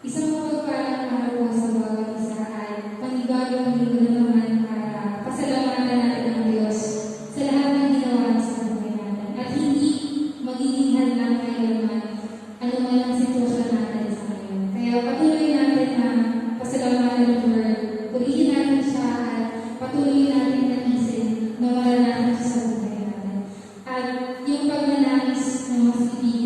Isang mapagpalang araw sa bawat isa ay panibagong linggo na naman para pasalamatan natin ang Diyos sa lahat ng ginawa sa buhay natin. At hindi magiging hadlang kailanman anuman ang sitwasyon natin sa ngayon. Kaya patuloy natin na pasalamatan ng Lord. Purihin natin siya at patuloy natin naisin na wala natin siya sa buhay natin. At yung pagnanais ng mas ibigin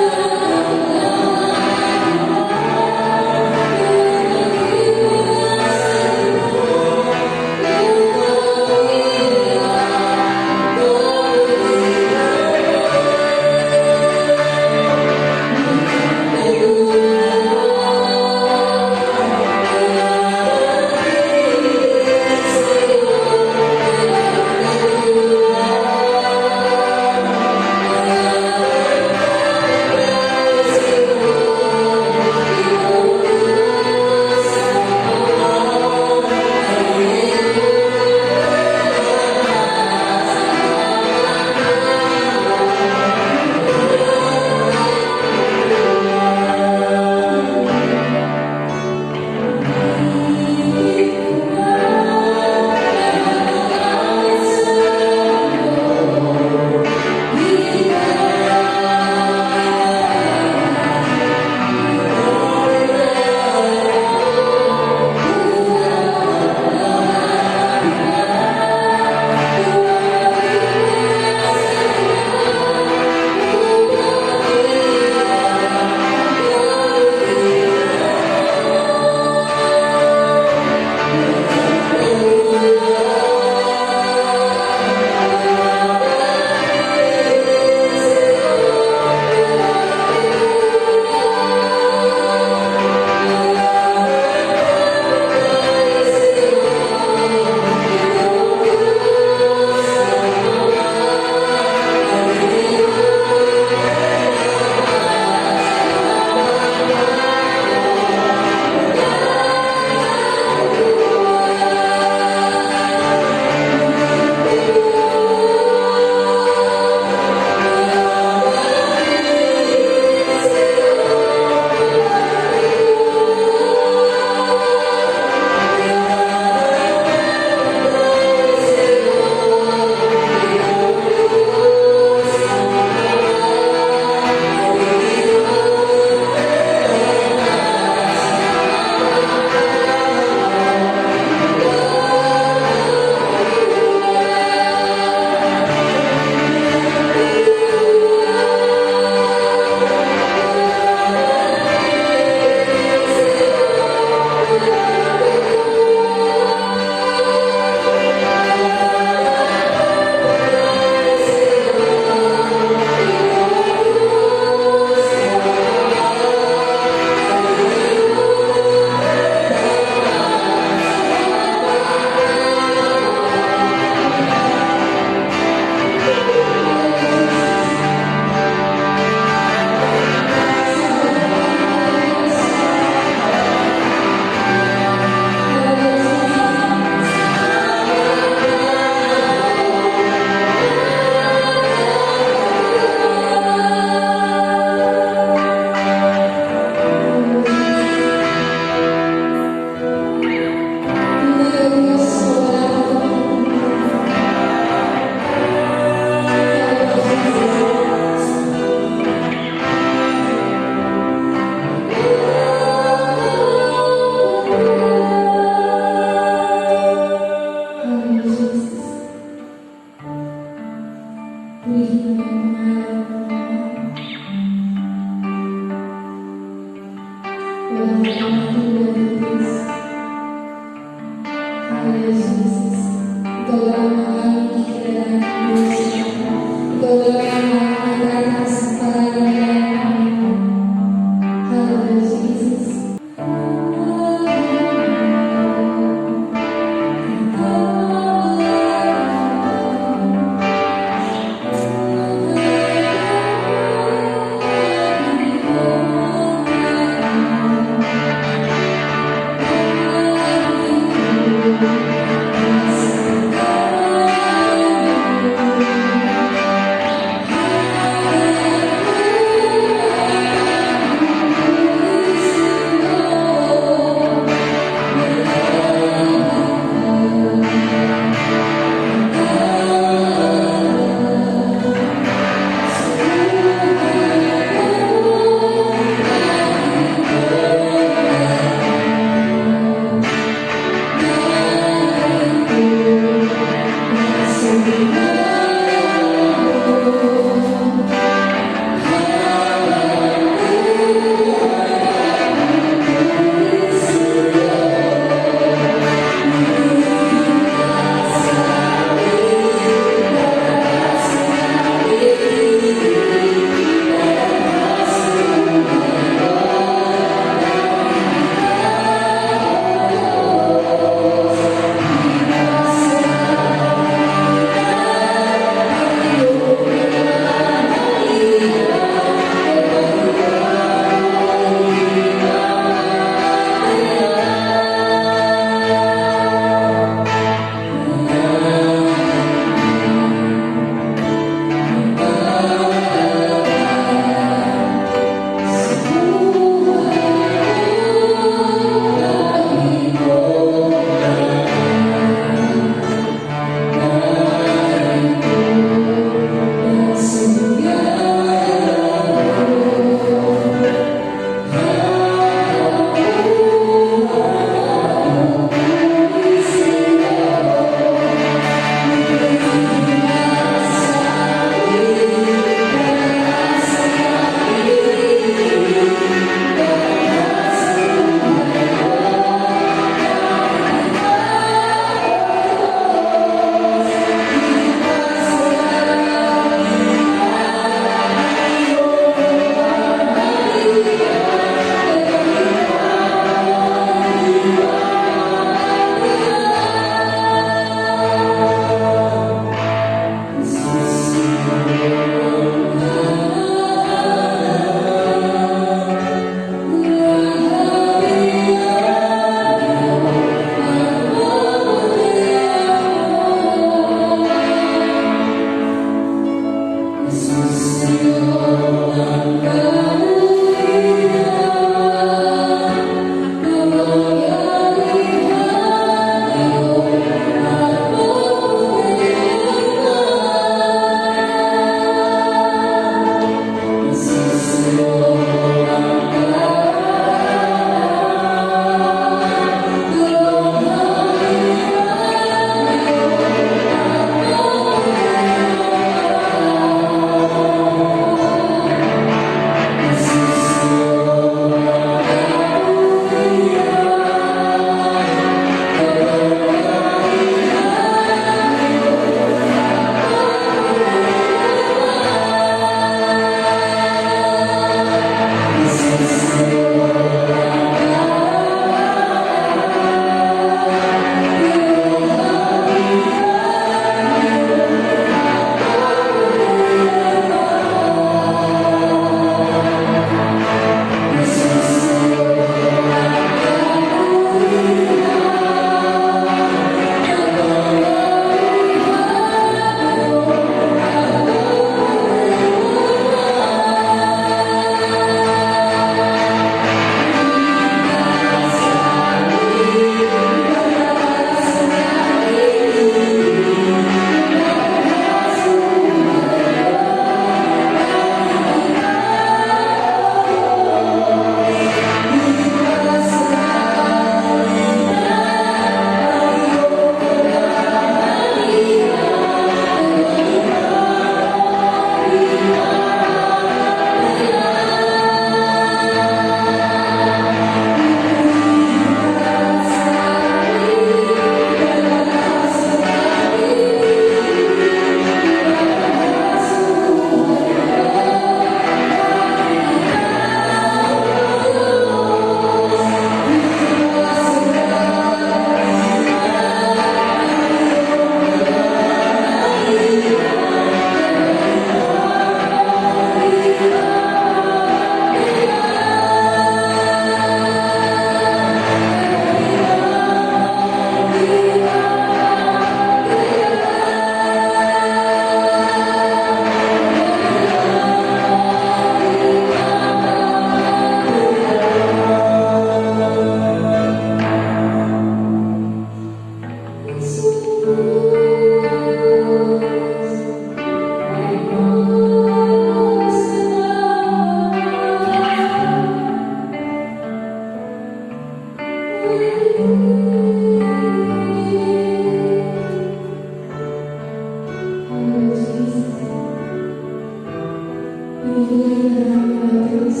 pinupuri ka namin, Lord Diyos.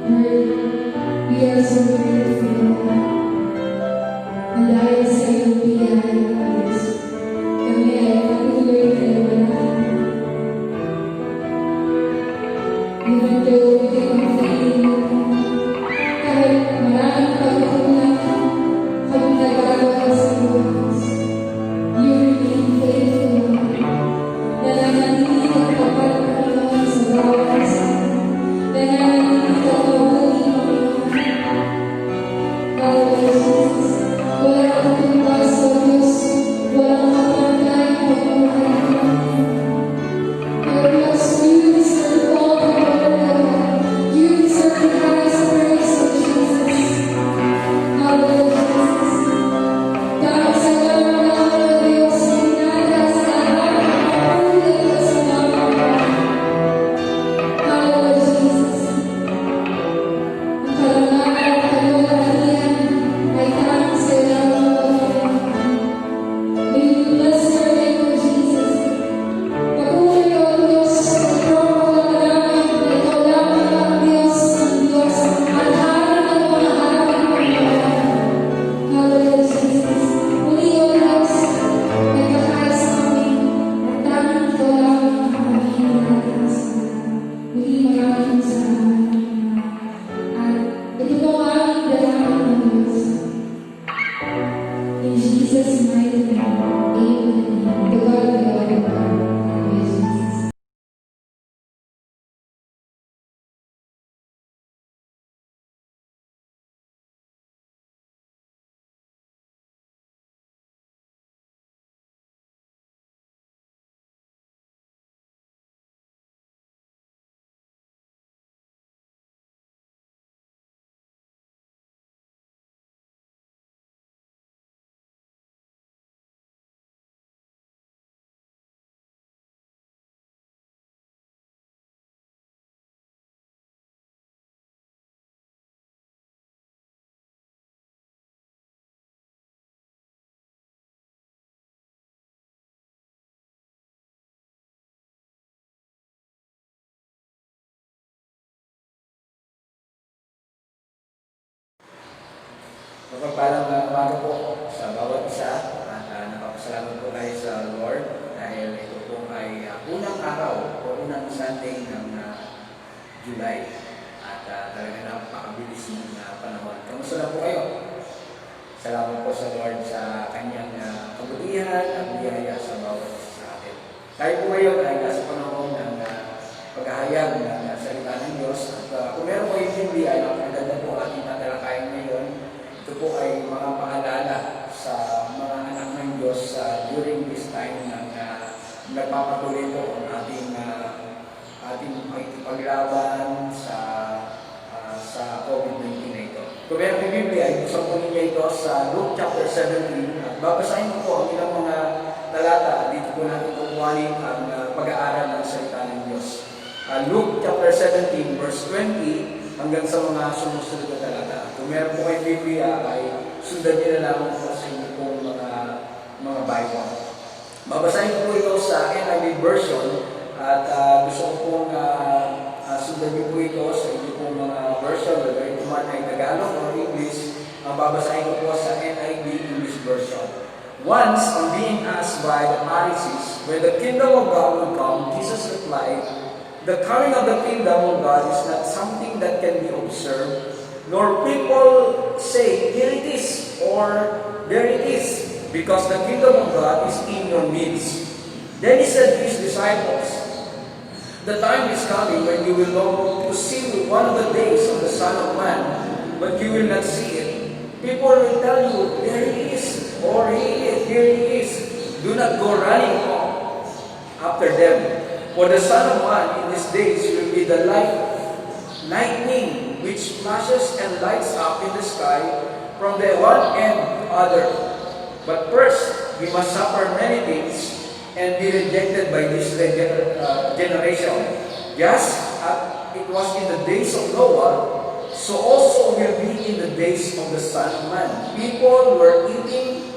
Lord, we are so grateful na dahil sa iyong biyaya, Lord Diyos, kami ay patuloy na iwalahan. Even though we cannot feel kahit maraming pagkukulang kami nagagawa sa buhay, you remain faithful. Nananatili ang kapal, Panginoon, sa bawat isa. Nananatili ang mabuti, Panginoon. Lord Jesus, walang katumbas, Lord Diyos, walang kapantay, Panginoon. Lord Diyos, you deserve all the glory, Lord. You deserve the highest praise, Lord Jesus. Lord Jesus, dahil sa gano'n lang, Lord Diyos, hinahal sa lahat ng kapatid ko sa mga Lord Jesus, ang karangalan at kaluwalhatian ay tanging sa iyo lamang, Lord. May we bless your name, Lord Jesus. Patuloy, Lord Diyos, sa trono ka namin na ikaw lamang ang Diyos ng Diyos at Hari ng mga hari, Panginoon. Lord Jesus, muli, Lord Diyos, nagkakais kami at tanging ikaw lamang ang aming nagkakais. Muli, maraming salamat, Panginoon. At ito po ang aming dalangin ng Diyos. In Jesus' mighty name, amen. To God be all the glory. Praise Jesus. Mapagpalang umaga po sa bawat isa at napapasalamat po tayo sa Lord dahil ito po ay unang araw o unang Sunday ng July at talaga napakabilis ng panahon. Kamusta na po kayo? Salamat po sa Lord sa kanyang kabutihan at biyaya sa bawat isa sa atin. Tayo po ngayon ay nasa panahon ng paghahayag ng salita ng Diyos at kung meron po yung Biblia ay napaganda po ating tatalakayin ngayon. Ito po ay mga paalala sa mga anak ng Diyos during this time ng nagpapatuloy po ang ating paglaban sa COVID-19 na ito. Kung meron yung Biblia, ay gusto po ninyo ito sa Luke chapter 17 at babasahin ko po ang ilang mga talata. Dito po natin kukuhanin ang pag-aaral ng salita ng Diyos. Luke chapter 17 verse 20 hanggang sa mga sumusunod na talata. Kung meron po kayong Biblia, ay sundan niyo na lamang po sa inyo pong mga Bible. Babasahin ko po ito sa NIV version at gusto ko pong sundan niyo po ito sa inyo pong mga version, whether ito man ay Tagalog or English. Babasahin ko po sa NIV English version. Once, on being asked by the Pharisees when the kingdom of God would come, Jesus replied, "The coming of the kingdom of God is not something that can be observed, nor people say, 'Here it is,' or 'There it is,' because the kingdom of God is in your midst." Then he said to his disciples, "The time is coming when you will long to see one of the days of the Son of Man, but you will not see it. People will tell you, 'There he is,' or 'Here he is.' Do not go running after them. For the Son of Man in these days will be the lightning which flashes and lights up in the sky from the one end to other. But first, he must suffer many things and be rejected by this generation. Just as it was in the days of Noah, so also will be in the days of the Son of Man. People were eating,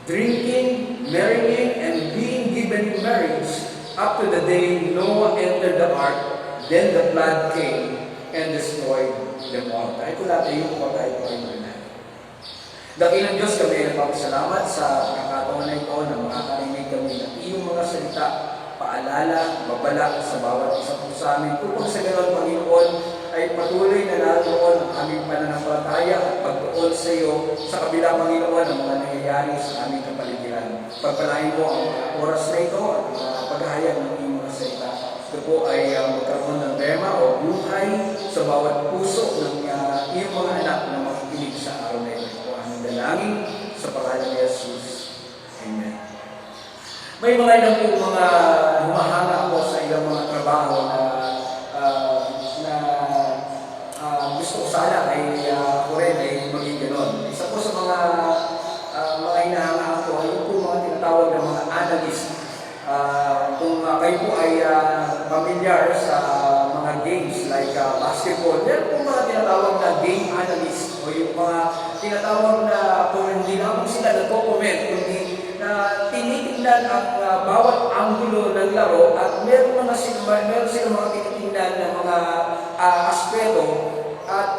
drinking, marrying, and being given in marriage up to the day Noah entered the ark, then the flood came and destroyed them all. Tayo ko natin yung po tayo po ay na. Dakilang Diyos, kami ay nagpapasalamat sa pagkakataon na ito na makakarinig kami ng iyong mga salita, paalala, babala sa bawat isa po sa amin. Upang sa ganoon, Panginoon, ay patuloy na naroon ang aming pananampalataya at pagtuon sa iyo sa kabila, Panginoon, ng mga nangyayari sa aming kapaligiran. Pagpalain mo ang oras na ito at paghahayag ng iyong mga salita. Ito po ay magkaroon ng rema o buhay sa bawat puso ng iyong mga anak na makikinig sa araw na ito. Ito ang dalangin sa pangalan ni Jesus. Amen. May mga ilang po mga humahanga po sa ilang mga trabaho na gusto ko sana ay ako rin ay maging ganon. Isa po sa mga hinahanga ko, yung po mga tinatawag ng mga analyst. Kung kayo po ay familiar sa mga games like basketball, meron po mga tinatawag na game analyst o yung mga tinatawag na kung hindi naman sila nagko-comment, kundi na tinitingnan ang bawat anggulo ng laro at meron silang mga tinitingnan ng mga aspeto at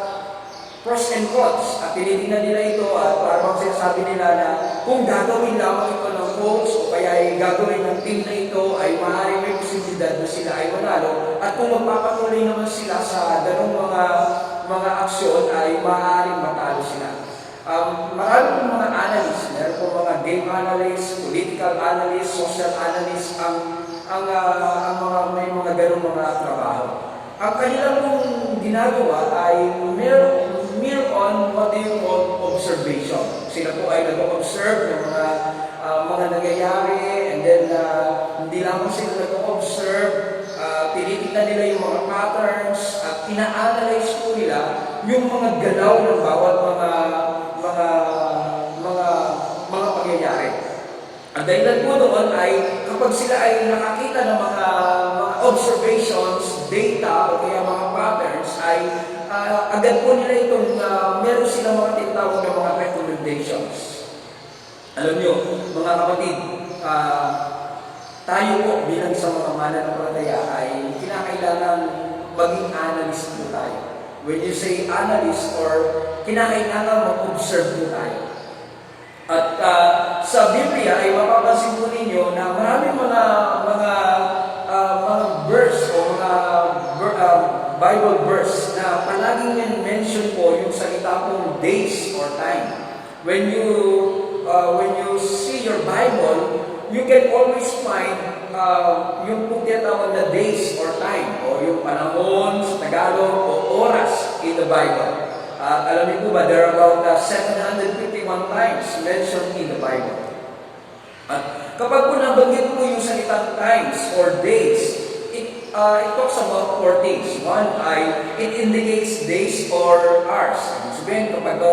pros and cons. At tinitingnan nila ito at parang sinasabi nila na kung gagawin lamang ito ng coach o kaya ay gagawin ng team na ito ay maaaring may posibilidad na sila ay manalo. At kung magpapatuloy naman sila sa ganong mga aksyon ay maaaring matalo sila. Maraming mga analysts, meron po mga game analysts, political analysts, social analysts, ang mga may mga ganong mga trabaho. Ang kanilang pong ginagawa ay mere on what they call observation. Sila po ay nag-observe ng mga nangyayari, and then hindi lamang sila nag-observe, tinitingnan nila yung mga patterns at ina-analyze po nila yung mga galaw ng bawat mga pangyayari. Ang dahilan po doon ay kapag sila ay nakakita ng mga observations, data o kaya mga patterns ay agad po nila itong meron silang mga tinatawag na mga recommendations. Alam nyo, mga kapatid, tayo po bilang isang mga mananampalataya ay kinakailangan maging analyst po tayo. When you say analyst or kinakailangan mag-observe po tayo. At sa Biblia ay mapapansin po ninyo na maraming mga verse o mga Bible verse na palaging mention po yung salita pong days or time. When you see your Bible, you can always find yung pong tinatawag na days or time o yung panahon sa Tagalog o oras in the Bible. Alam niyo po ba, there are about 751 times mentioned in the Bible. At kapag po nabanggit po yung salitang times or days, it talks about 4 things. One ay, it indicates days or hours. Ibig sabihin, kapag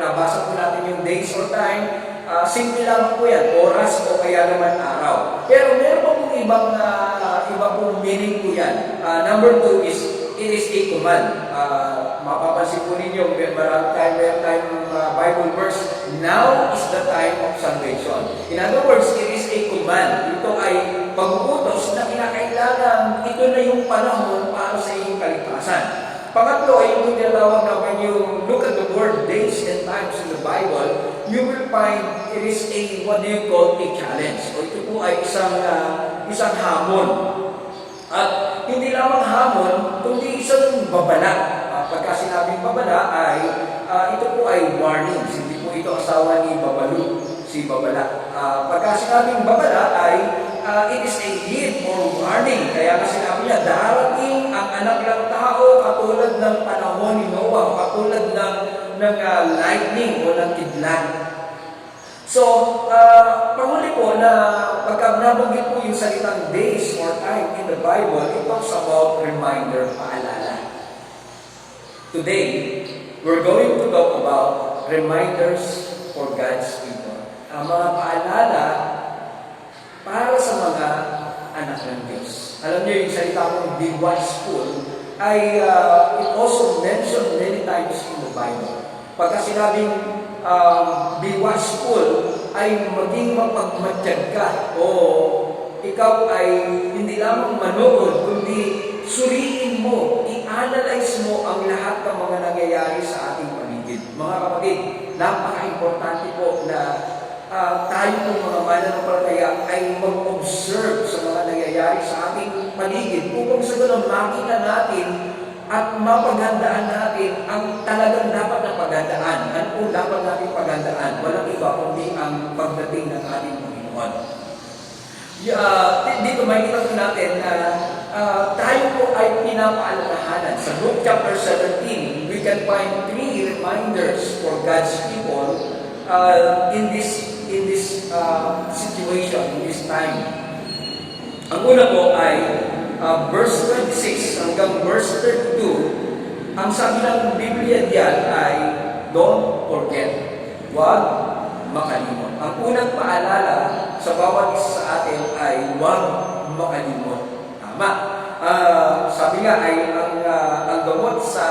nabasa po natin yung days or time, simple lang po yan, oras o kaya naman araw. Pero meron po pong iba pong meaning po yan. Number 2 is, it is a command. Mapapansin po ninyo, meron tayong Bible verse, now is the time of salvation. In other words, it is a command. Ito ay pag-uutos na kinakailangan, ito na yung panahon para sa iyong kaligtasan. Pangatlo ay yung tinatawag na when you look at the word days and times in the Bible, you will find it is what do you call a challenge. O ito po ay isang hamon. At hindi lamang hamon, kundi isang babala. Pagka sinabing babala ay, ito po ay warning. Hindi po ito asawa ni Babalu, si Babala. Pagka sinabing babala ay, it is a hint or warning. Kaya nga sinabi niya, darating ang anak ng tao katulad ng panahon ni Noah, katulad ng lightning o ng kidlat. So, panghuli po na pagka nabanggit po yung salitang days or time in the Bible, it talks about reminder, paalala. Today, we're going to talk about reminders for God's people. Ang mga paalala para sa mga anak ng Diyos. Alam niyo, yung salita kong be watchful ay it also mentioned many times in the Bible. Pagka sinabing be watchful ay maging mapagmatsyag ka o ikaw ay hindi lamang manood, kundi suriin mo, i-analyze mo ang lahat ng mga nangyayari sa ating paligid. Mga kapatid, napaka-importante po na tayo pong mga mananampalataya ay mag-observe sa mga nangyayari sa ating paligid upang sa ganun makita natin at mapaghandaan natin ang talagang dapat na paghandaan. Ano po dapat natin paghandaan? Walang iba kundi ang pagdating ng ating Panginoon. Dito makikita po natin na tayo po ay pinapaalalahanan. Sa Luke chapter 17, we can find 3 reminders for God's people in this situation, in this time. Ang una po ay verse 26 hanggang verse 32. Ang sabi ng Biblia diyan ay don't forget. Huwag makalimot. Ang unang paalala sa bawat isa sa atin ay huwag makalimot. Tama. Sabi nga ay ang gamot sa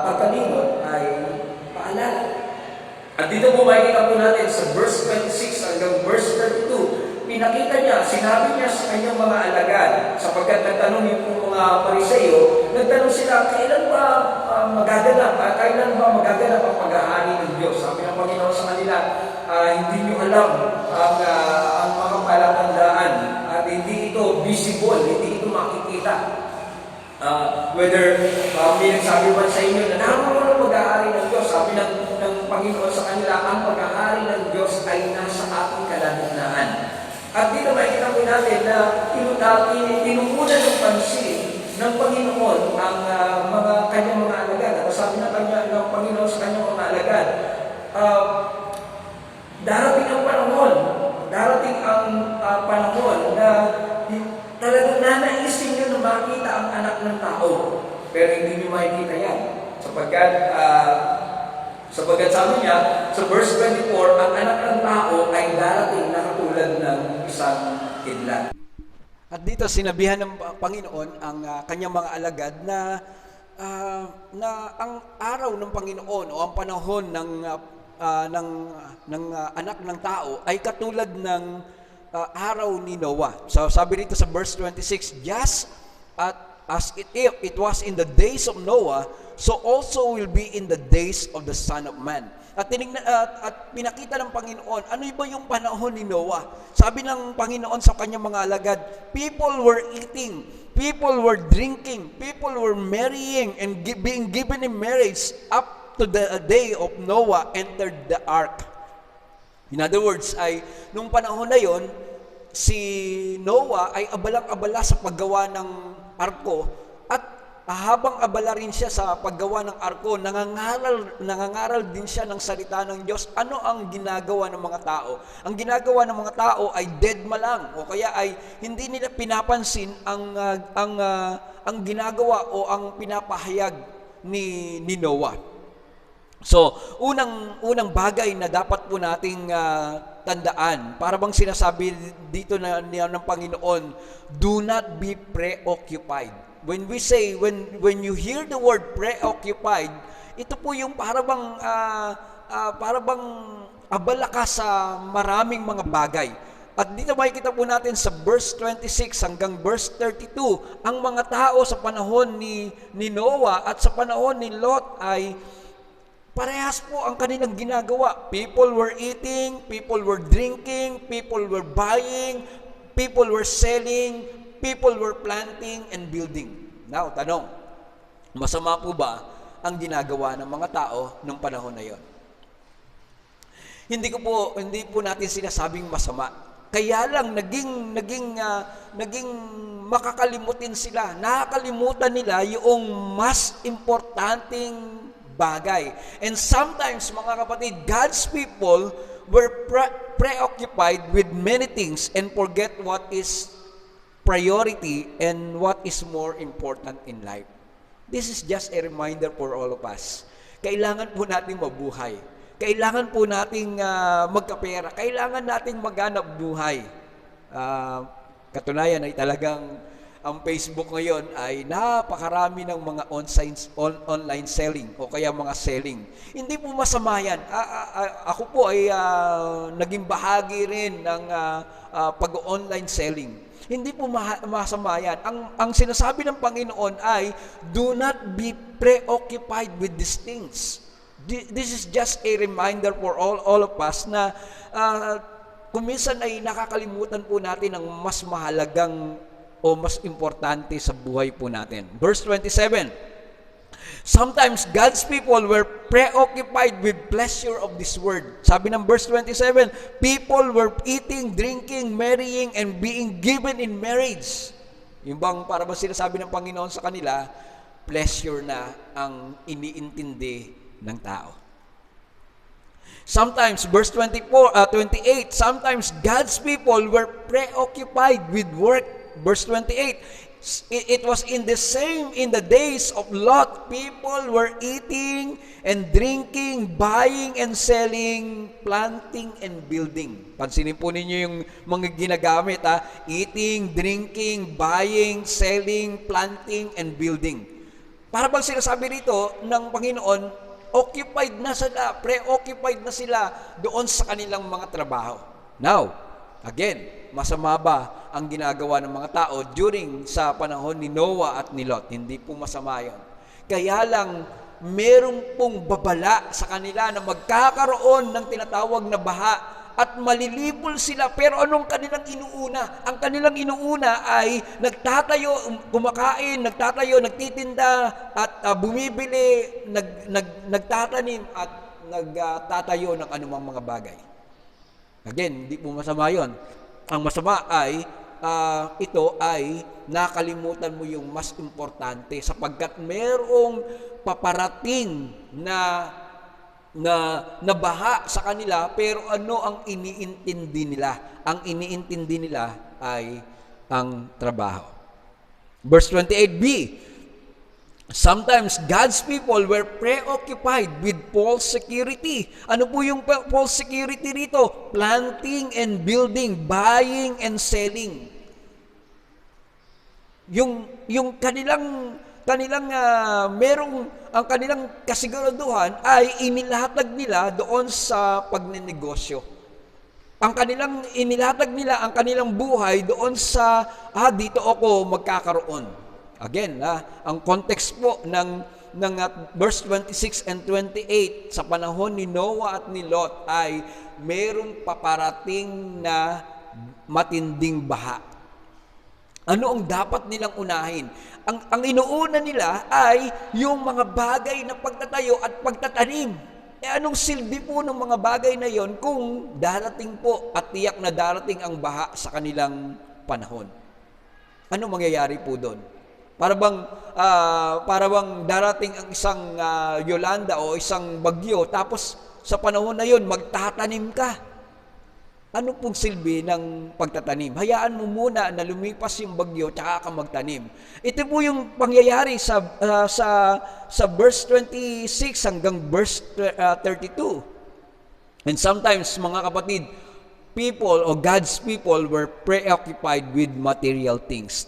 pagkalimot ay paalala. At dito po makikita po natin sa verse 26 hanggang verse 32, pinakita niya, sinabi niya sa kanyang mga alagad, sapagkat nagtanong yung mga Pariseo, nagtanong sila, kailan ba magaganap ang paghahari ng Diyos? Sabi ng Panginoon sa kanila, hindi niyo alam ang mga palatandaan at hindi ito visible, hindi ito makikita. Whether may nagsabi man sa inyo na naroon ang paghahari ng Diyos, sabi ng Panginoon sa kanila, ang paghahari ng Diyos ay nasa ating kalagitnaan. At dito makikita po natin na tinutunan ng pansin ng Panginoon ang mga kanyang mga alagad. At sabi ng Panginoon sa kanyang mga alagad, darating ang panahon na talagang nanaisin nyo na makita ang anak ng tao. Pero hindi nyo makikita yan. Sapagkat sabi niya, sa verse 24, ang anak ng tao ay darating na katulad ng isang kidlat. At dito sinabihan ng Panginoon ang kanyang mga alagad na ang araw ng Panginoon o ang panahon ng anak ng tao ay katulad ng araw ni Noah. So sabi rito sa verse 26, just as it was in the days of Noah, so also will be in the days of the Son of Man. At pinakita ng Panginoon, ano ba yung panahon ni Noah? Sabi ng Panginoon sa kanyang mga alagad, people were eating, people were drinking, people were marrying and being given in marriage up to the day of Noah entered the ark. In other words, ay nung panahon na yon, si Noah ay abalang-abala sa paggawa ng arko at habang abala rin siya sa paggawa ng arko, nangangaral din siya ng salita ng Diyos. Ano ang ginagawa ng mga tao? Ang ginagawa ng mga tao ay deadma lang o kaya ay hindi nila pinapansin ang ginagawa o ang pinapahayag ni Noah. So, unang bagay na dapat po nating tandaan, para bang sinasabi dito ng Panginoon, do not be preoccupied. When we say, when you hear the word preoccupied, ito po yung para bang abala ka sa maraming mga bagay. At dito makikita po natin sa verse 26 hanggang verse 32, ang mga tao sa panahon ni Noah at sa panahon ni Lot ay parehas po ang kanilang ginagawa. People were eating, people were drinking, people were buying, people were selling, people were planting and building. Now, tanong, masama po ba ang ginagawa ng mga tao nung panahon na yon? Hindi po natin sinasabing masama. Kaya lang naging makakalimutin sila. Nakakalimutan nila yung mas importanteng bagay. And sometimes, mga kapatid, God's people were preoccupied with many things and forget what is priority and what is more important in life. This is just a reminder for all of us. Kailangan po nating mabuhay. Kailangan po nating magkapera. Kailangan nating maghanap buhay. Katunayan ay talagang ang Facebook ngayon ay napakarami ng mga online selling o kaya mga selling. Hindi po masama yan. Ako po ay naging bahagi rin ng pag-online selling. Hindi po masama yan. Ang sinasabi ng Panginoon ay, do not be preoccupied with these things. This is just a reminder for all of us na kung minsan ay nakakalimutan po natin ang mas mahalagang o mas importante sa buhay po natin. Verse 27, sometimes God's people were preoccupied with pleasure of this world. Sabi ng verse 27, people were eating, drinking, marrying, and being given in marriage. Yung bang para ba sinasabi ng Panginoon sa kanila, pleasure na ang iniintindi ng tao. Sometimes, verse 28, sometimes God's people were preoccupied with work. Verse 28, it was in the days of Lot, people were eating and drinking, buying and selling, planting and building. Pansinin po ninyo yung mga ginagamit, eating, drinking, buying, selling, planting and building. Para bang sinasabi rito ng Panginoon, preoccupied na sila doon sa kanilang mga trabaho. Now, again, masama ba ang ginagawa ng mga tao during sa panahon ni Noah at ni Lot? Hindi po masama yun. Kaya lang, merong pong babala sa kanila na magkakaroon ng tinatawag na baha at malilipol sila. Pero anong kanilang inuuna? Ang kanilang inuuna ay nagtatayo, kumakain, nagtatayo, nagtitinda, at bumibili, nagtatanim, at nagtatayo ng anumang mga bagay. Again, hindi po masama yun. Ang masama ay, ito ay nakalimutan mo yung mas importante sapagkat merong paparating na baha sa kanila, pero ano ang iniintindi nila? Ang iniintindi nila ay ang trabaho. Verse 28b, sometimes God's people were preoccupied with false security. Ano po yung false security rito? Planting and building, buying and selling. Yung kanilang ang kanilang kasiguraduhan ay inilatag nila doon sa pagnenegosyo. Ang kanilang buhay doon sa dito ako magkakaroon. Again, ang context po ng verse 26 and 28 sa panahon ni Noah at ni Lot ay merong paparating na matinding baha. Ano ang dapat nilang unahin? Ang inuuna nila ay yung mga bagay na pagtatayo at pagtatanim. Anong silbi po ng mga bagay na yon kung darating po at tiyak na darating ang baha sa kanilang panahon? Ano mangyayari po doon? Para bang darating ang isang Yolanda o isang bagyo, tapos sa panahon na yon magtatanim ka. Ano pong silbi ng pagtatanim? Hayaan mo muna na lumipas yung bagyo, tsaka ka magtanim. Ito po yung pangyayari sa verse 26 hanggang verse 32. And sometimes, mga kapatid, people o God's people were preoccupied with material things.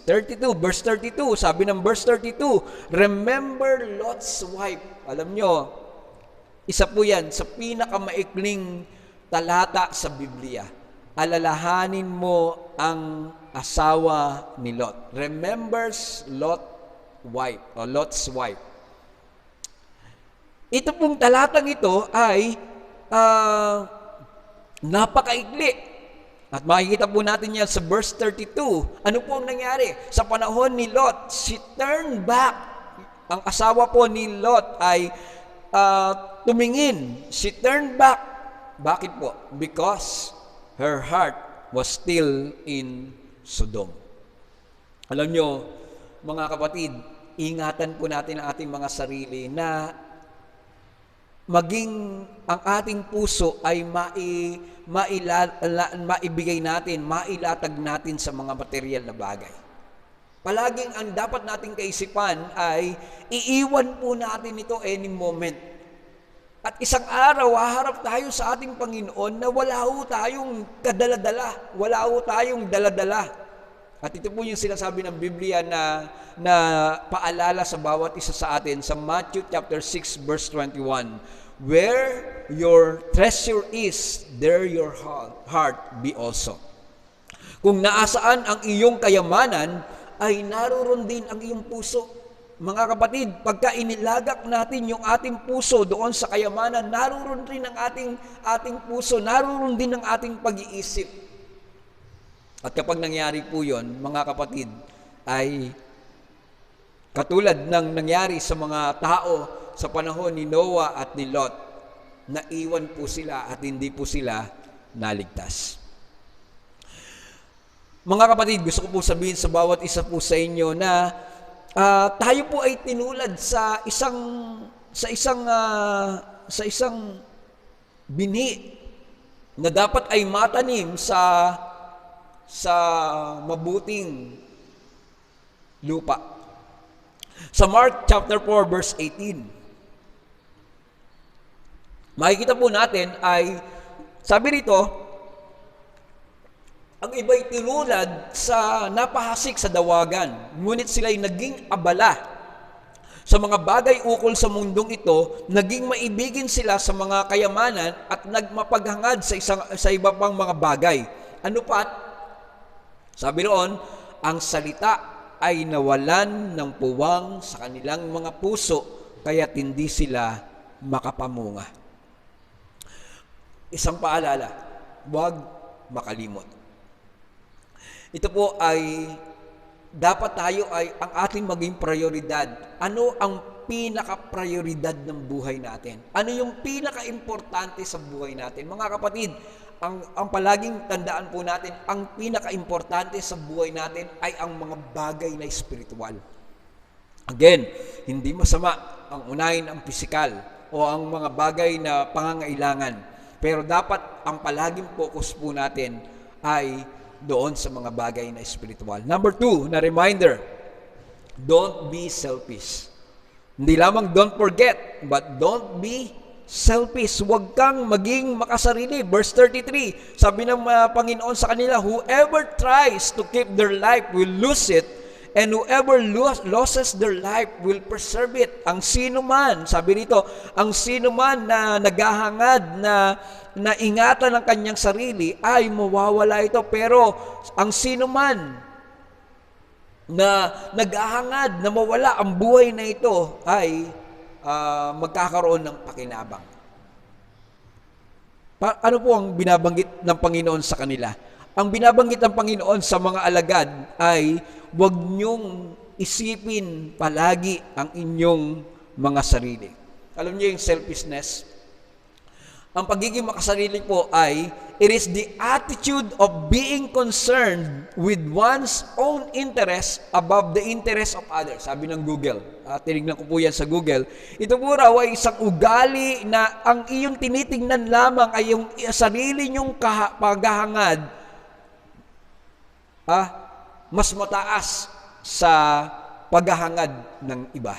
Verse 32, sabi ng verse 32, remember Lot's wife. Alam nyo, isa po yan sa pinakamaikling talata sa Biblia. Alalahanin mo ang asawa ni Lot. Remembers Lot's wife. Ito pong talatang ito ay napakaikli. At makikita po natin yan sa verse 32. Ano po ang nangyari? Sa panahon ni Lot, she turned back. Ang asawa po ni Lot ay tumingin. She turned back. Bakit po? Because her heart was still in Sodom. Alam nyo, mga kapatid, ingatan po natin ang ating mga sarili na maging ang ating puso ay maibigay natin, mailatag natin sa mga material na bagay. Palaging ang dapat nating kaisipan ay iiwan po natin ito any moment. At isang araw, haharap tayo sa ating Panginoon na wala ho tayong kadaladala, wala ho tayong daladala. At ito po yung sinasabi ng Biblia na paalala sa bawat isa sa atin sa Matthew chapter 6 verse 21. Where your treasure is, there your heart be also. Kung naasaan ang iyong kayamanan, ay naroon din ang iyong puso. Mga kapatid, pagka inilagak natin yung ating puso doon sa kayamanan, naroon rin ang ating puso, naroon din ang ating pag-iisip. At kapag nangyari po yun, mga kapatid, ay katulad ng nangyari sa mga tao sa panahon ni Noah at ni Lot, naiwan po sila at hindi po sila naligtas. Mga kapatid, gusto ko po sabihin sa bawat isa po sa inyo na tayo po ay tinulad sa isang binhi na dapat ay matanim sa mabuting lupa. Sa Mark chapter 4 verse 18, makikita po natin ay sabi rito, ang iba'y tinulad sa napahasik sa dawagan, ngunit sila'y naging abala sa mga bagay ukol sa mundong ito, naging maibigin sila sa mga kayamanan at nagmapaghangad sa iba pang mga bagay. Ano pa? Sabi roon, ang salita ay nawalan ng puwang sa kanilang mga puso, kaya't hindi sila makapamunga. Isang paalala, huwag makalimot. Ito po ay, dapat tayo ay ang ating maging prioridad. Ano ang pinaka-prioridad ng buhay natin? Ano yung pinaka-importante sa buhay natin? Mga kapatid, ang palaging tandaan po natin, ang pinaka-importante sa buhay natin ay ang mga bagay na espiritual. Again, hindi masama ang unahin ang pisikal o ang mga bagay na pangangailangan. Pero dapat ang palaging focus po natin ay doon sa mga bagay na espiritual. Number 2, na reminder, don't be selfish. Hindi lamang don't forget, but don't be selfish. Huwag kang maging makasarili. Verse 33, sabi ng Panginoon sa kanila, whoever tries to keep their life will lose it, and whoever loses their life will preserve it. Ang sino man, sabi rito, ang sino man na naghahangad na ingatan ang kanyang sarili ay mawawala ito. Pero ang sino man na naghahangad na mawala ang buhay na ito ay magkakaroon ng pakinabang. Ano po ang binabanggit ng Panginoon sa kanila? Ang binabanggit ng Panginoon sa mga alagad ay huwag niyong isipin palagi ang inyong mga sarili. Alam niyo yung selfishness? Ang pagiging makasarili po ay, it is the attitude of being concerned with one's own interest above the interest of others. Sabi ng Google. Tinignan ko po yan sa Google. Ito po raw ay isang ugali na ang iyong tinitingnan lamang ay yung sarili niyong paghahangad mas mataas sa paghahangad ng iba.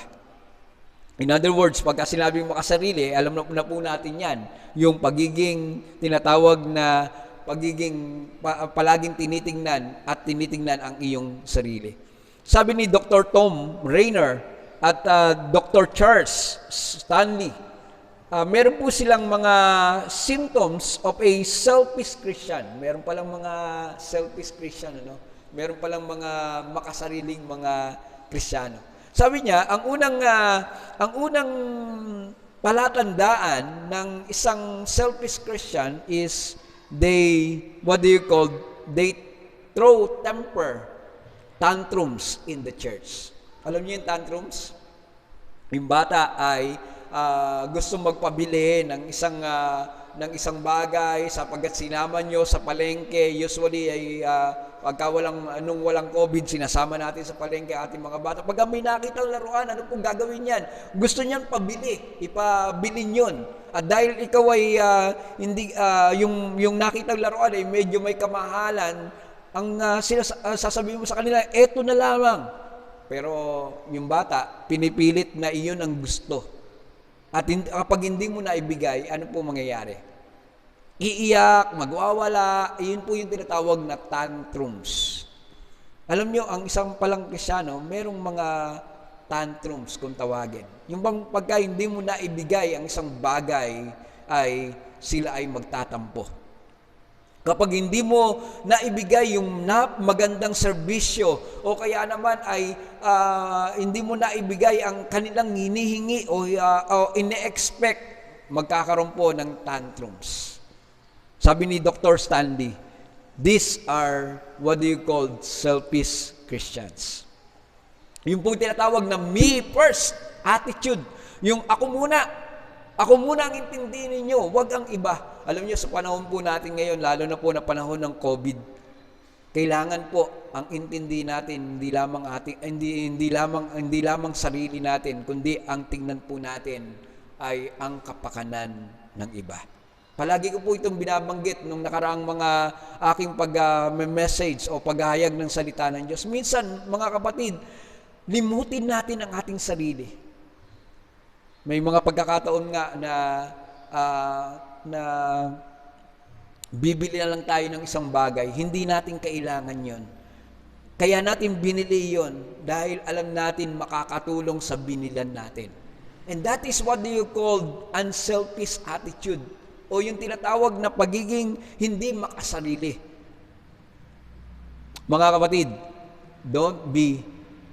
In other words, pagka sinabing makasarili, alam na po natin yan. Yung pagiging tinatawag na palaging tinitingnan at tinitingnan ang iyong sarili. Sabi ni Dr. Tom Rainer at Dr. Charles Stanley, meron po silang mga symptoms of a selfish Christian. Meron palang mga selfish Christian, meron palang mga makasariling mga Kristiyano. Sabi niya, ang unang palatandaan ng isang selfish Christian is they throw temper tantrums in the church. Alam niyo yung tantrums? Yung bata ay gusto magpabili ng isang bagay sapagkat sinama nyo sa palengke. Usually ay nung walang COVID, sinasama natin sa palengke ating mga bata. Pag may nakitang laruan, ano pong gagawin yan? Gusto niyan ipabilin yun. At dahil ikaw ay yung nakitang laruan ay medyo may kamahalan, ang sasabihin mo sa kanila, eto na lamang. Pero yung bata, pinipilit na iyon ang gusto. At kapag hindi mo na ibigay, ano po mangyayari? Iiyak, magwawala, iyon po yung tinatawag na tantrums. Alam nyo, ang isang palang Kristyano, merong mga tantrums kung tawagin. Yung bang pagka hindi mo na ibigay ang isang bagay, ay sila ay magtatampo. Kapag hindi mo naibigay yung magandang serbisyo o kaya naman ay hindi mo naibigay ang kanilang hinihingi o ine-expect, magkakaroon po ng tantrums. Sabi ni Dr. Stanley, these are what do you call selfish Christians. Yung po tinatawag na me first attitude. Yung ako muna ang intindihin ninyo, wag ang iba. Alam niyo, sa panahon po natin ngayon, lalo na po na panahon ng COVID, kailangan po ang intindi natin hindi lamang sarili natin, kundi ang tingnan po natin ay ang kapakanan ng iba. Palagi ko po itong binabanggit nung nakaraang mga aking pag-message o paghahayag ng salita ng Diyos. Minsan, mga kapatid, limutin natin ang ating sarili. May mga pagkakataon nga na bibili na lang tayo ng isang bagay, hindi natin kailangan yon. Kaya natin binili yon dahil alam natin makakatulong sa binilan natin. And that is what you call unselfish attitude o yung tinatawag na pagiging hindi makasarili. Mga kapatid, don't be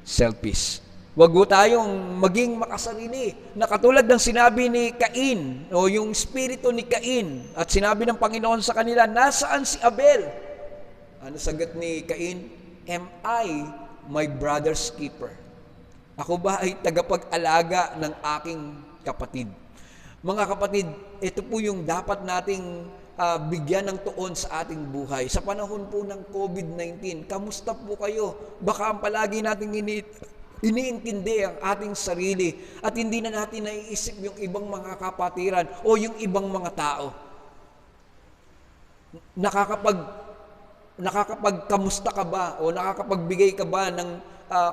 selfish. Huwag po tayong maging makasarili. Na katulad ng sinabi ni Cain, o yung espiritu ni Cain, at sinabi ng Panginoon sa kanila, nasaan si Abel? Ano sagot ni Cain? Am I my brother's keeper? Ako ba ay tagapag-alaga ng aking kapatid? Mga kapatid, ito po yung dapat nating bigyan ng tuon sa ating buhay. Sa panahon po ng COVID-19, kamusta po kayo? Baka ang palagi nating iniintindi ang ating sarili at hindi na natin naiisip yung ibang mga kapatiran o yung ibang mga tao. Nakakapagkamusta ka ba o nakakapagbigay ka ba ng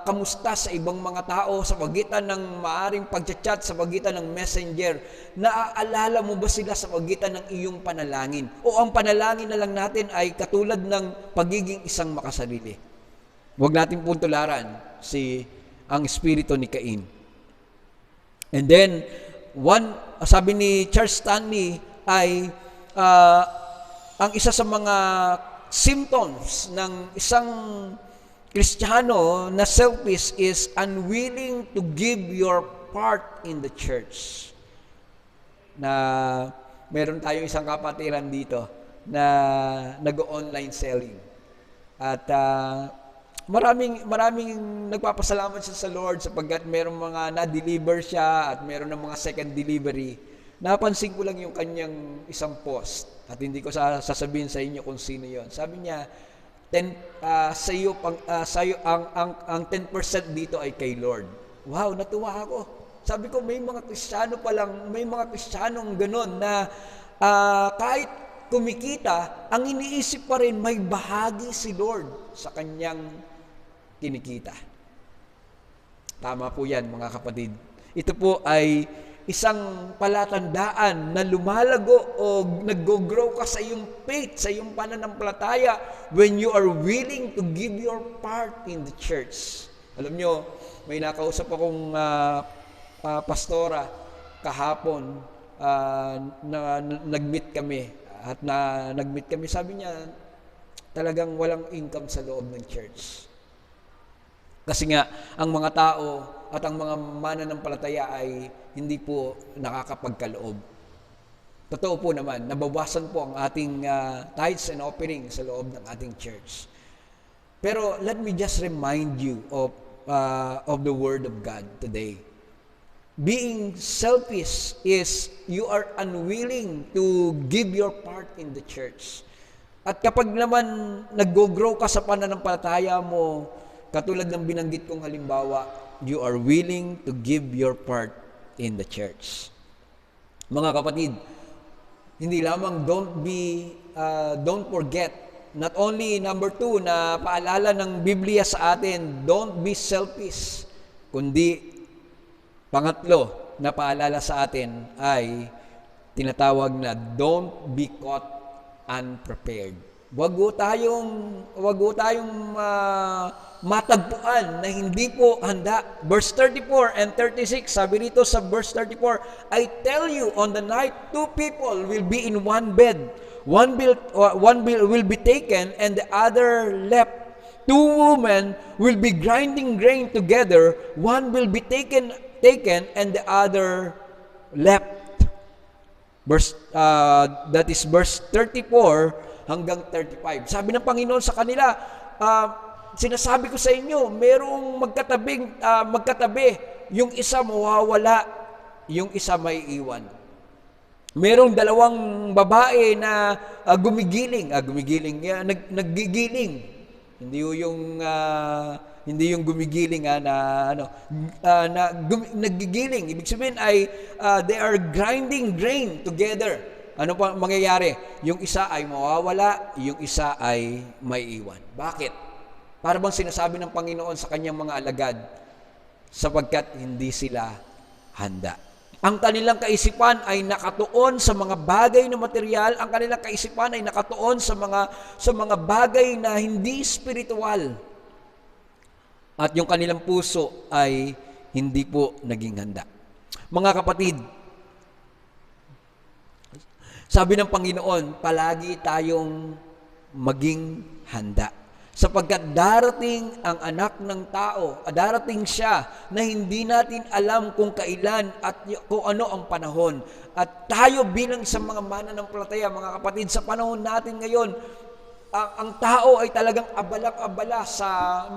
kamusta sa ibang mga tao sa pagitan ng maaring pagchat-chat, sa pagitan ng messenger? Naaalala mo ba sila sa pagitan ng iyong panalangin? O ang panalangin na lang natin ay katulad ng pagiging isang makasarili? Huwag natin pong tularan ang espiritu ni Cain. And then, sabi ni Charles Stanley ay ang isa sa mga symptoms ng isang Kristiyano na selfish is unwilling to give your part in the church. Na meron tayong isang kapatiran dito na nag-online selling. At maraming nagpapasalamat siya sa Lord sapagkat merong mga na-deliver siya at meron ng mga second delivery. Napansin ko lang yung kanyang isang post at hindi ko sasabihin sa inyo kung sino yon. Sabi niya, ang 10% dito ay kay Lord. Wow, natuwa ako. Sabi ko, may mga Kristiyanong ganun na kahit kumikita, ang iniisip pa rin may bahagi si Lord sa kanyang kinikita. Tama po yan, mga kapatid. Ito po ay isang palatandaan na lumalago o nag-grow ka sa iyong faith, sa iyong pananampalataya when you are willing to give your part in the church. Alam nyo, may nakausap akong pastora kahapon na nag-meet kami. At nag-meet kami, sabi niya, talagang walang income sa loob ng church. Kasi nga, ang mga tao at ang mga mananampalataya ay hindi po nakakapagkaloob. Totoo po naman, nabawasan po ang ating tithes and offering sa loob ng ating church. Pero let me just remind you of the Word of God today. Being selfish is you are unwilling to give your part in the church. At kapag naman nag-grow ka sa pananampalataya mo, katulad ng binanggit kong halimbawa, you are willing to give your part in the church. Mga kapatid, hindi lamang don't forget, not only number 2 na paalala ng Biblia sa atin, don't be selfish, kundi pangatlo na paalala sa atin ay tinatawag na don't be caught unprepared. Wag tayong matagpuan na hindi po handa. Verse 34 and 36, sabi rito sa verse 34, I tell you, on the night, two people will be in one bed. One will be taken and the other left. Two women will be grinding grain together. One will be taken and the other left. That is verse 34 hanggang 35. Sabi ng Panginoon sa kanila, sinasabi ko sa inyo, merong magkatabi, yung isa mawawala, yung isa may iwan. Merong dalawang babae na naggigiling. Hindi yung gumigiling naggigiling. Ibig sabihin ay they are grinding grain together. Ano pa mangyayari? Yung isa ay mawawala, yung isa ay may iwan. Bakit? Para bang sinasabi ng Panginoon sa kanyang mga alagad, sapagkat hindi sila handa. Ang kanilang kaisipan ay nakatuon sa mga bagay na material, ang kanilang kaisipan ay nakatuon sa mga bagay na hindi spiritual. At yung kanilang puso ay hindi po naging handa. Mga kapatid, sabi ng Panginoon, palagi tayong maging handa. Sapagkat darating ang anak ng tao, darating siya na hindi natin alam kung kailan at kung ano ang panahon. At tayo bilang sa mga mananampalataya, mga kapatid, sa panahon natin ngayon, ang tao ay talagang abalang-abala sa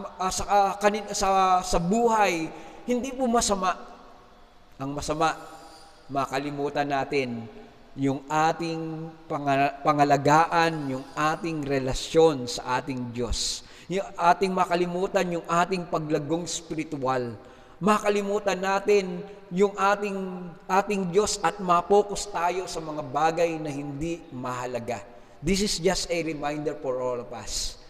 buhay. Hindi po masama. Ang masama, makalimutan natin yung ating pangalagaan, yung ating relasyon sa ating Diyos. Yung ating makalimutan yung ating paglagong spiritual. Makalimutan natin yung ating Diyos at mapokus tayo sa mga bagay na hindi mahalaga. This is just a reminder for all of us.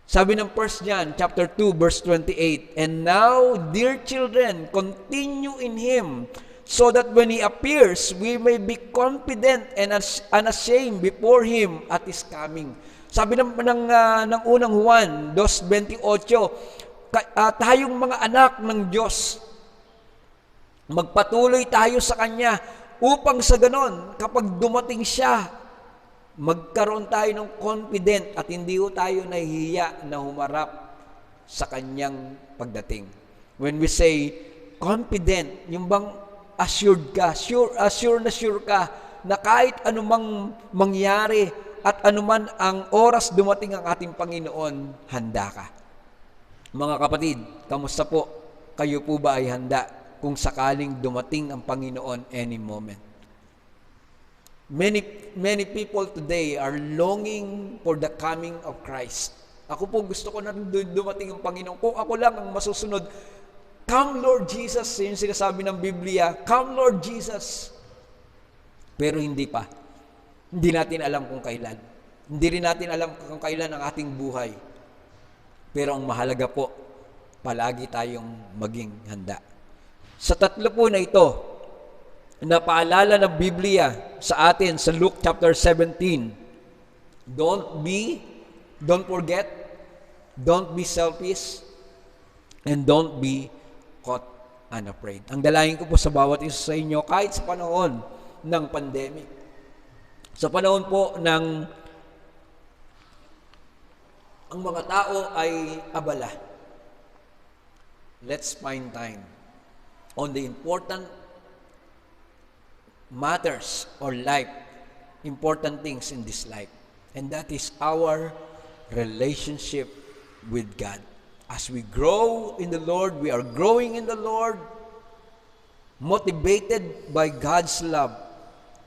Sabi ng 1 John chapter 2 verse 28, and now, dear children, continue in Him, so that when He appears, we may be confident and unashamed before Him at His coming. Sabi ng unang Juan 2:28, tayong mga anak ng Diyos, magpatuloy tayo sa Kanya upang sa ganon, kapag dumating siya, magkaroon tayo ng confident at hindi tayo nahihiya na humarap sa kanyang pagdating. When we say confident, yung bang assured ka, sure ka na kahit anumang mangyari at anuman ang oras dumating ang ating Panginoon, handa ka. Mga kapatid, kamusta po? Kayo po ba ay handa kung sakaling dumating ang Panginoon any moment? Many people today are longing for the coming of Christ. Ako po gusto ko na dumating ang Panginoon. Kung ako lang ang masusunod, come Lord Jesus, yung sinasabi ng Biblia, come Lord Jesus. Pero hindi pa. Hindi natin alam kung kailan. Hindi rin natin alam kung kailan ang ating buhay. Pero ang mahalaga po, palagi tayong maging handa. Sa tatlo po na ito, napaalala ng Biblia sa atin sa Luke chapter 17, don't forget, don't be selfish, and don't be caught unafraid. Ang dalangin ko po sa bawat isa sa inyo, kahit sa panahon ng pandemic, sa panahon po ng ang mga tao ay abala, let's find time on the important matters or important things in this life. And that is our relationship with God. As we grow in the Lord, we are growing in the Lord, motivated by God's love,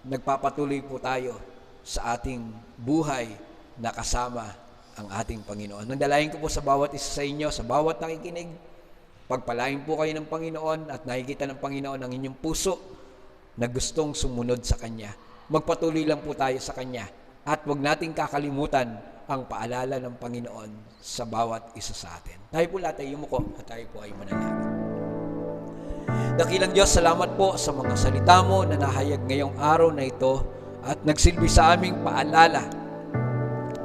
nagpapatuloy po tayo sa ating buhay na kasama ang ating Panginoon. Nandalain ko po sa bawat isa sa inyo, sa bawat nakikinig, pagpalain po kayo ng Panginoon at nakikita ng Panginoon ang inyong puso na gustong sumunod sa Kanya. Magpatuloy lang po tayo sa Kanya at huwag nating kakalimutan ang paalala ng Panginoon sa bawat isa sa atin. Tayo po lahat ay yumuko at tayo po ay manalangin. Dakilang Diyos, salamat po sa mga salita mo na nahayag ngayong araw na ito at nagsilbi sa aming paalala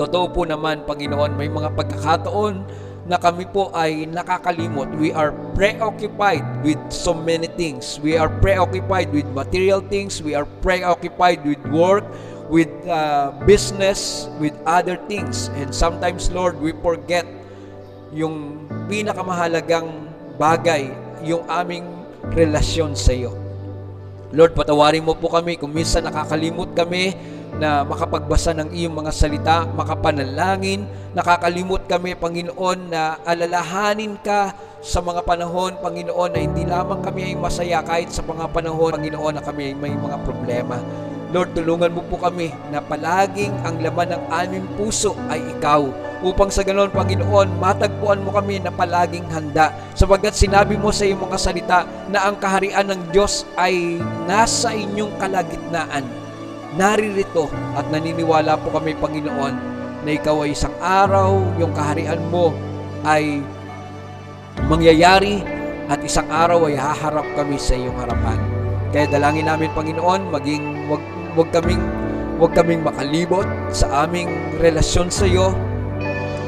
Totoo po naman, Panginoon, may mga pagkakataon na kami po ay nakakalimot. We are preoccupied with so many things. We are preoccupied with material things. We are preoccupied with work, with business, with other things. And sometimes, Lord, we forget yung pinakamahalagang bagay, yung aming relasyon sa iyo. Lord, patawarin mo po kami kung minsan nakakalimot kami na makapagbasa ng iyong mga salita, makapanalangin. Nakakalimot kami, Panginoon, na alalahanin ka sa mga panahon, Panginoon, na hindi lamang kami ay masaya kahit sa mga panahon, Panginoon, na kami ay may mga problema. Lord, tulungan mo po kami na palaging ang laman ng aming puso ay ikaw. Upang sa ganoon, Panginoon, matagpuan mo kami na palaging handa. Sapagkat sinabi mo sa iyong mga salita na ang kaharian ng Diyos ay nasa inyong kalagitnaan. Naririto at naniniwala po kami, Panginoon, na ikaw ay isang araw, yung kaharian mo ay mangyayari at isang araw ay haharap kami sa iyong harapan. Kaya dalangin namin, Panginoon, wag kaming makalibot sa aming relasyon sa iyo.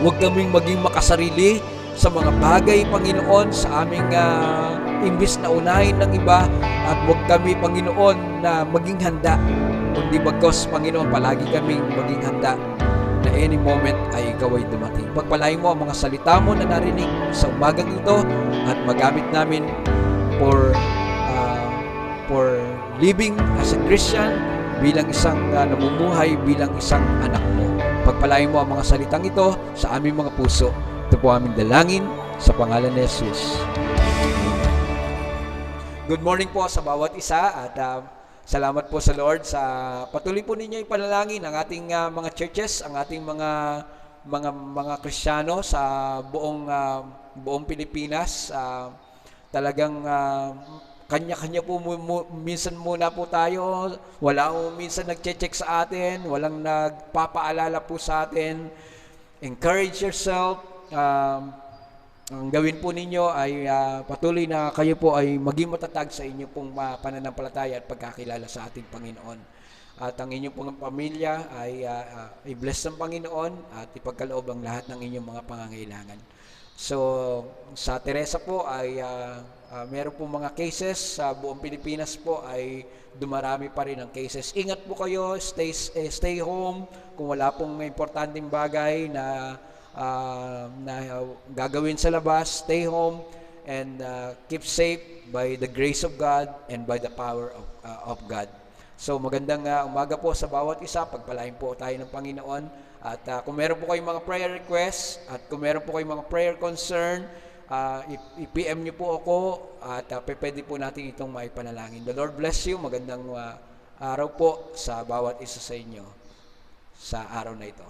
Huwag kaming maging makasarili sa mga bagay, Panginoon, sa aming imbis na unahin ng iba, at huwag kami, Panginoon, na maging handa. Kundi bagkos, Panginoon, palagi kaming maging handa na any moment ay ikaw ay dumating. Pagpalain mo ang mga salita mo na narinig sa umagang ito at magamit namin for living as a Christian, bilang isang namumuhay, bilang isang anak mo. Pagpalain mo ang mga salitang ito sa aming mga puso. Ito po aming dalangin sa pangalan ni Jesus. Amen. Good morning po sa bawat isa at salamat po sa Lord sa patuloy po ninyo ipanalangin ang ating mga churches, ang ating mga Kristiyano sa buong Pilipinas. Talagang kanya-kanya po minsan muna po tayo. Wala po minsan nagche-check sa atin, walang nagpapaalala po sa atin. Encourage yourself. Ang gawin po ninyo ay patuloy na kayo po ay maging matatag sa inyo pong pananampalataya at pagkakilala sa ating Panginoon. At ang inyong pong pamilya ay i-bless ng Panginoon at ipagkaloob ang lahat ng inyong mga pangangailangan. So, sa Teresa po ay meron po mga cases sa buong Pilipinas po ay dumarami pa rin ang cases. Ingat po kayo, stay home kung wala pong importanteng bagay na gagawin sa labas. Stay home and keep safe by the grace of God and by the power of God. So magandang umaga po sa bawat isa. Pagpalain po tayo ng Panginoon. At kung meron po kayong mga prayer requests at kung meron po kayong mga prayer concern, i-PM niyo po ako at pwede po natin itong maipanalangin. The Lord bless you. Magandang araw po sa bawat isa sa inyo sa araw na ito.